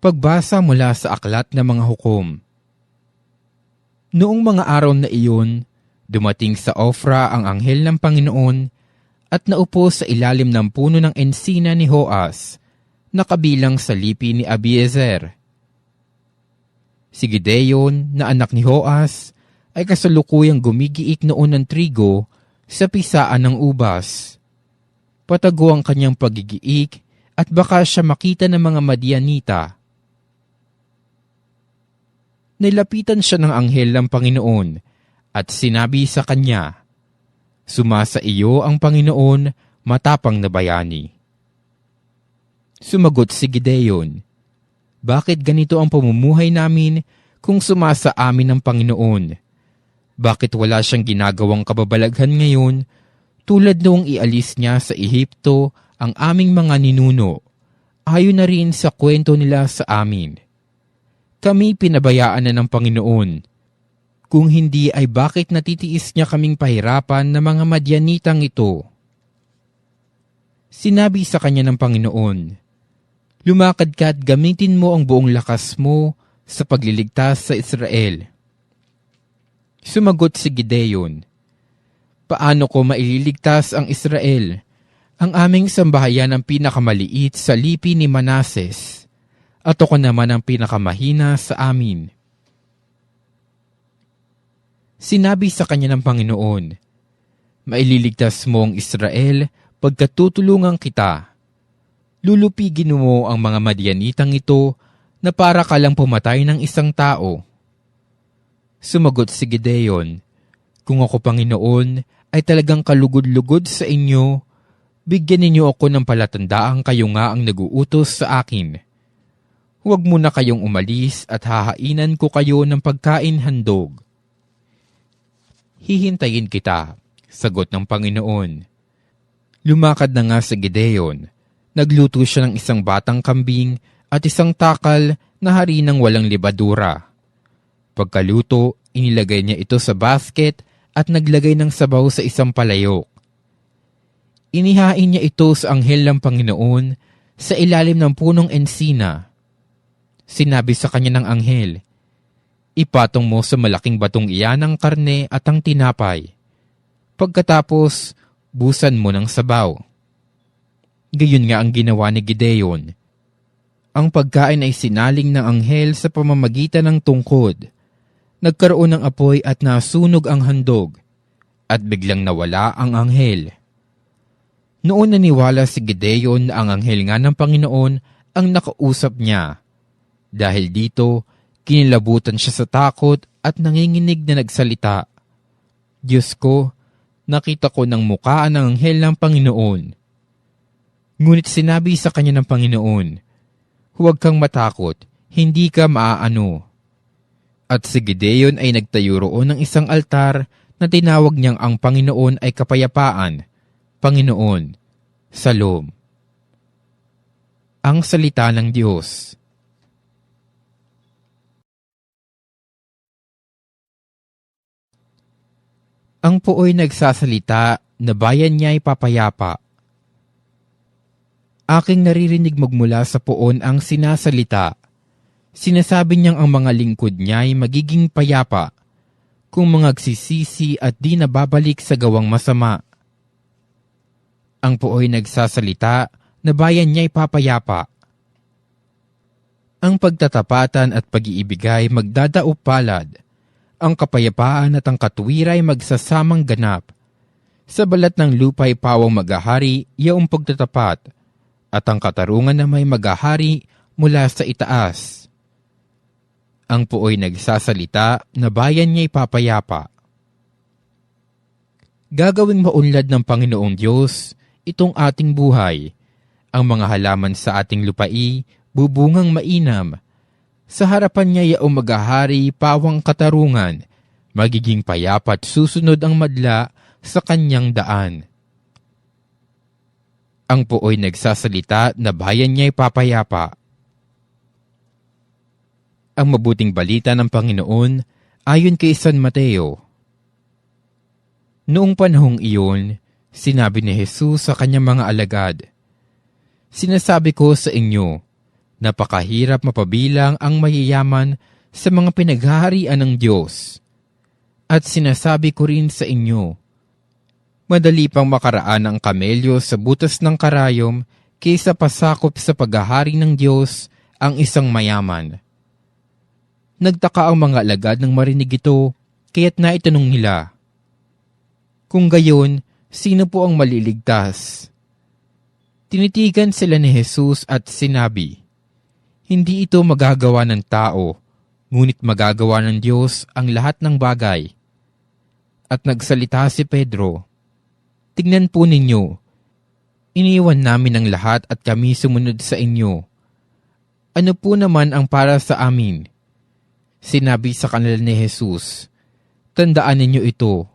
Pagbasa mula sa Aklat ng Mga Hukom. Noong mga araw na iyon, dumating sa Ofra ang anghel ng Panginoon at naupo sa ilalim ng puno ng ensina ni Joas, na kabilang sa lipi ni Abiezer. Si Gideon, na anak ni Joas, ay kasalukuyang gumigiik noon ng trigo sa pisaan ng ubas. Patago ang kanyang pagigiik at baka siya makita ng mga Madianita. Nilapitan siya ng anghel ng Panginoon at sinabi sa kanya, "Sumasa iyo ang Panginoon, matapang na bayani." Sumagot si Gideon, "Bakit ganito ang pamumuhay namin kung sumasa amin ang Panginoon? Bakit wala siyang ginagawang kababalaghan ngayon tulad noong ialis niya sa Ehipto ang aming mga ninuno, ayon na rin sa kwento nila sa amin? Kami pinabayaan na ng Panginoon. Kung hindi ay bakit natitiis niya kaming pahirapan ng mga Madianitang ito?" Sinabi sa kanya ng Panginoon, "Lumakad ka at gamitin mo ang buong lakas mo sa pagliligtas sa Israel." Sumagot si Gideon, "Paano ko maililigtas ang Israel? Ang aming sambahayan ang pinakamaliit sa lipi ni Manases, at ako naman ang pinakamahina sa amin." Sinabi sa kanya ng Panginoon, "Maililigtas mo ang Israel pagkatutulungan kita. Lulupigin mo ang mga Madianitang ito na para ka lang pumatay ng isang tao." Sumagot si Gideon, "Kung ako, Panginoon, ay talagang kalugod-lugod sa inyo, bigyan ninyo ako ng palatandaang kayo nga ang naguutos sa akin. Huwag muna kayong umalis at hahainan ko kayo ng pagkain handog." "Hihintayin kita," sagot ng Panginoon. Lumakad na nga si Gideon. Nagluto siya ng isang batang kambing at isang takal na harinang walang libadura. Pagkaluto, inilagay niya ito sa basket at naglagay ng sabaw sa isang palayok. Inihain niya ito sa anghel ng Panginoon sa ilalim ng punong ensina. Sinabi sa kanya ng anghel, "Ipatong mo sa malaking batong iyan ang karne at ang tinapay. Pagkatapos, busan mo ng sabaw." Gayon nga ang ginawa ni Gideon. Ang pagkain ay sinaling ng anghel sa pamamagitan ng tungkod. Nagkaroon ng apoy at nasunog ang handog, at biglang nawala ang anghel. Noon naniwala si Gideon na ang anghel nga ng Panginoon ang nakausap niya. Dahil dito, kinilabutan siya sa takot at nanginginig na nagsalita, "Diyos ko, nakita ko ng mukha ng anghel ng Panginoon." Ngunit sinabi sa kanya ng Panginoon, "Huwag kang matakot, hindi ka maaano." At si Gideon ay nagtayo roon ng isang altar na tinawag niyang ang Panginoon ay kapayapaan, Panginoon, Salom. Ang salita ng Diyos. Ang puoy nagsasalita na bayan niya ay papayapa. Aking naririnig magmula sa puon ang sinasalita. Sinasabi niyang ang mga lingkod niya ay magiging payapa kung mangagsisisi at di nababalik sa gawang masama. Ang puoy nagsasalita na bayan niya ay papayapa. Ang pagtatapatan at pag-iibigay magdadaop palad. Ang kapayapaan at ang katuwiray magsasamang ganap. Sa balat ng lupa'y pawang maghahari yaong pagtatapat, at ang katarungan na may maghahari mula sa itaas. Ang puoy nagsasalita na bayan niya'y papayapa. Gagawing maunlad ng Panginoong Diyos itong ating buhay. Ang mga halaman sa ating lupai bubungang mainam. Sa harapan niya yaong maghahari pawang katarungan, magiging payapa at susunod ang madla sa kanyang daan. Ang puoy nagsasalita na bayan niya'y papayapa. Ang mabuting balita ng Panginoon ayon kay San Mateo. Noong panahong iyon, sinabi ni Jesus sa kanyang mga alagad, "Sinasabi ko sa inyo, Napakahirap mapabilang ang mayayaman sa mga pinaghaharian ng Diyos. At sinasabi ko rin sa inyo, madali pang makaraan ang kamelyo sa butas ng karayom kaysa pasakop sa paghahari ng Diyos ang isang mayaman. Nagtaka ang mga alagad nang marinig ito, kaya't naitanong nila, kung gayon, sino po ang maliligtas? Tinitigan sila ni Jesus at sinabi, hindi ito magagawa ng tao, ngunit magagawa ng Diyos ang lahat ng bagay. At nagsalita si Pedro, tignan po ninyo, iniwan namin ang lahat at kami sumunod sa inyo. Ano po naman ang para sa amin? Sinabi sa kanila ni Jesus, tandaan ninyo ito,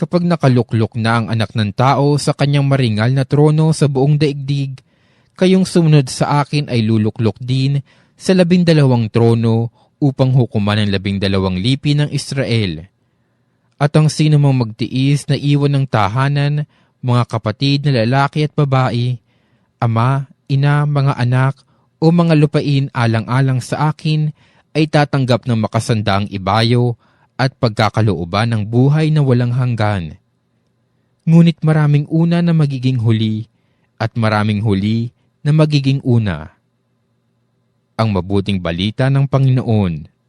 kapag nakaluklok na ang anak ng tao sa kanyang maringal na trono sa buong daigdig, kayong sumunod sa akin ay luluklok din sa 12 trono upang hukuman ang 12 lipi ng Israel. At ang sino mang magtiis na iwan ng tahanan, mga kapatid na lalaki at babae, ama, ina, mga anak, o mga lupain alang-alang sa akin, ay tatanggap ng makasandaang ibayo at pagkakalooban ng buhay na walang hanggan. Ngunit maraming una na magiging huli at maraming huli na magiging una. Ang mabuting balita ng Panginoon.